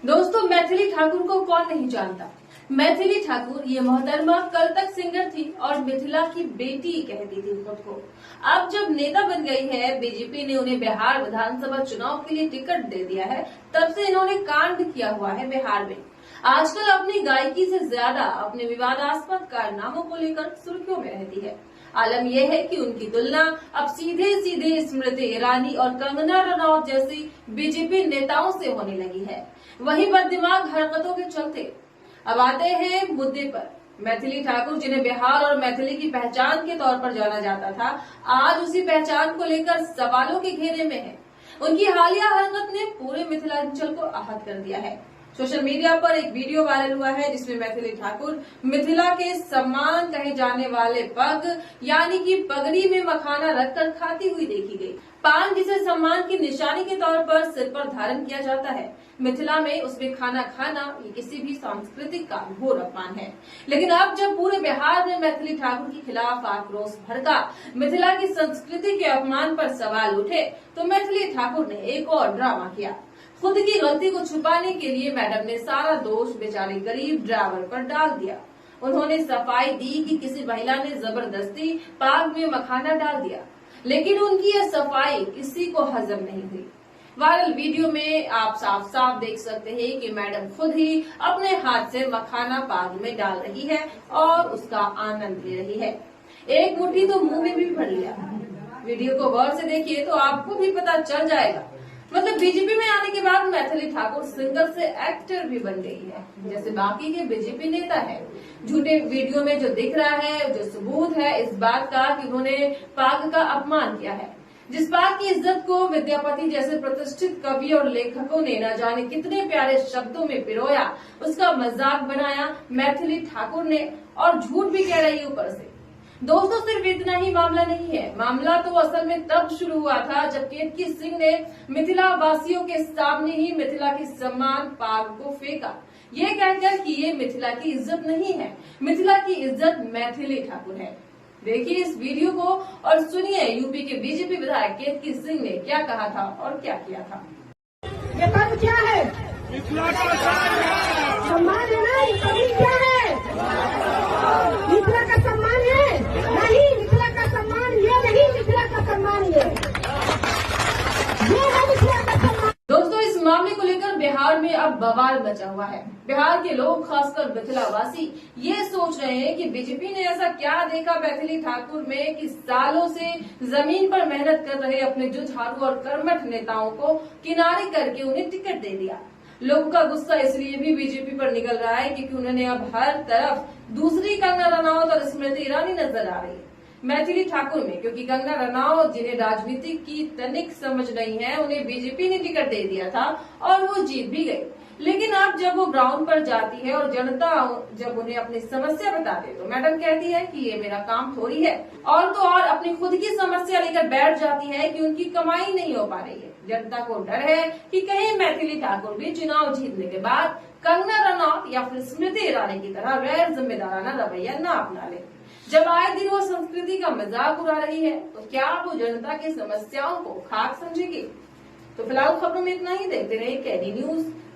दोस्तों, मैथिली ठाकुर को कौन नहीं जानता। मैथिली ठाकुर ये मोहतरमा कल तक सिंगर थी और मिथिला की बेटी कहती थी खुद को। अब जब नेता बन गई है, बीजेपी ने उन्हें बिहार विधानसभा चुनाव के लिए टिकट दे दिया है, तब से इन्होंने कांड किया हुआ है बिहार में। आजकल अपनी गायकी से ज्यादा अपने विवादास्पद कारनामों को लेकर सुर्खियों में रहती है। आलम यह है कि उनकी तुलना अब सीधे सीधे स्मृति ईरानी और कंगना रनौत जैसी बीजेपी नेताओं से होने लगी है। वहीं बददिमाग हरकतों के चलते अब आते हैं मुद्दे पर। मैथिली ठाकुर, जिन्हें बिहार और मैथिली की पहचान के तौर पर जाना जाता था, आज उसी पहचान को लेकर सवालों के घेरे में है। उनकी हालिया हरकत ने पूरे मिथिलांचल को आहत कर दिया है। सोशल मीडिया पर एक वीडियो वायरल हुआ है जिसमें मैथिली ठाकुर मिथिला के सम्मान कहे जाने वाले पग यानी कि पगड़ी में मखाना रखकर खाती हुई देखी गई। पान, जिसे सम्मान की निशानी के तौर पर सिर पर धारण किया जाता है, मिथिला में उसमें खाना खाना ये किसी भी सांस्कृतिक का घोर अपमान है। लेकिन अब जब पूरे बिहार में मैथिली ठाकुर के खिलाफ आक्रोश भड़का, मिथिला की संस्कृति के अपमान पर सवाल उठे, तो मैथिली ठाकुर ने एक और ड्रामा किया। खुद की गलती को छुपाने के लिए मैडम ने सारा दोष बेचारे गरीब ड्राइवर पर डाल दिया। उन्होंने सफाई दी कि किसी महिला ने जबरदस्ती पाग में मखाना डाल दिया, लेकिन उनकी यह सफाई किसी को हजम नहीं हुई। वायरल वीडियो में आप साफ साफ देख सकते हैं कि मैडम खुद ही अपने हाथ से मखाना पाग में डाल रही है और उसका आनंद ले रही है। एक मुट्ठी तो मुंह में भी भर लिया। वीडियो को गौर से देखिए तो आपको भी पता चल जाएगा। मतलब बीजेपी में आने के बाद मैथिली ठाकुर सिंगर से एक्टर भी बन गई है, जैसे बाकी के बीजेपी नेता है। झूठे वीडियो में जो दिख रहा है, जो सबूत है इस बात का कि उन्होंने पाग का अपमान किया है, जिस बात की इज्जत को विद्यापति जैसे प्रतिष्ठित कवि और लेखकों ने न जाने कितने प्यारे शब्दों में पिरोया, उसका मजाक बनाया मैथिली ठाकुर ने, और झूठ भी कह रही है ऊपर से। दोस्तों, सिर्फ इतना ही मामला नहीं है। मामला तो असल में तब शुरू हुआ था जब केतकी सिंह ने मिथिला वासियों के सामने ही मिथिला के सम्मान पाग को फेंका, ये कहकर कि ये मिथिला की इज्जत नहीं है, मिथिला की इज्जत मैथिली ठाकुर है। देखिए इस वीडियो को और सुनिए यूपी के बीजेपी विधायक केतकी सिंह ने क्या कहा था और क्या किया था। ये पद क्या है? सम्मान है ना? ये पद क्या है? मिथिला का सम्मान है? नहीं, मिथिला का सम्मान ये नहीं, मिथिला का सम्मान ये है मिथिला का सम्मान। दोस्तों, इस मामले को लेकर बिहार में अब बवाल मचा हुआ है। बिहार के लोग, खासकर मिथिलावासी, ये सोच रहे हैं कि बीजेपी ने ऐसा क्या देखा मैथिली ठाकुर में कि सालों से जमीन पर मेहनत कर रहे अपने जुझारू और कर्मठ नेताओं को किनारे करके उन्हें टिकट दे दिया। लोगों का गुस्सा इसलिए भी बीजेपी पर निकल रहा है क्योंकि उन्होंने अब हर तरफ दूसरी कंगना रनौत और स्मृति ईरानी नजर आ रही है मैथिली ठाकुर में, क्योंकि कंगना रनौत, जिन्हें राजनीति की तनिक समझ नहीं है, उन्हें बीजेपी ने टिकट दे दिया था और वो जीत भी गई। लेकिन अब जब वो ग्राउंड पर जाती है और जनता जब उन्हें अपनी समस्या बताते तो मैडम कहती है कि ये मेरा काम थोड़ी है, और तो और अपनी खुद की समस्या लेकर बैठ जाती है कि उनकी कमाई नहीं हो पा रही है। जनता को डर है कि कहीं मैथिली ठाकुर भी चुनाव जीतने के बाद कंगना रनौत या फिर स्मृति ईरानी की तरह गैर जिम्मेदाराना रवैया न अपना ले। जब आए दिन वो संस्कृति का मजाक उड़ा रही है तो क्या वो जनता की समस्याओं को खाक समझेगी? तो फिलहाल खबरों में इतना ही। देखते रहिए कैडी न्यूज।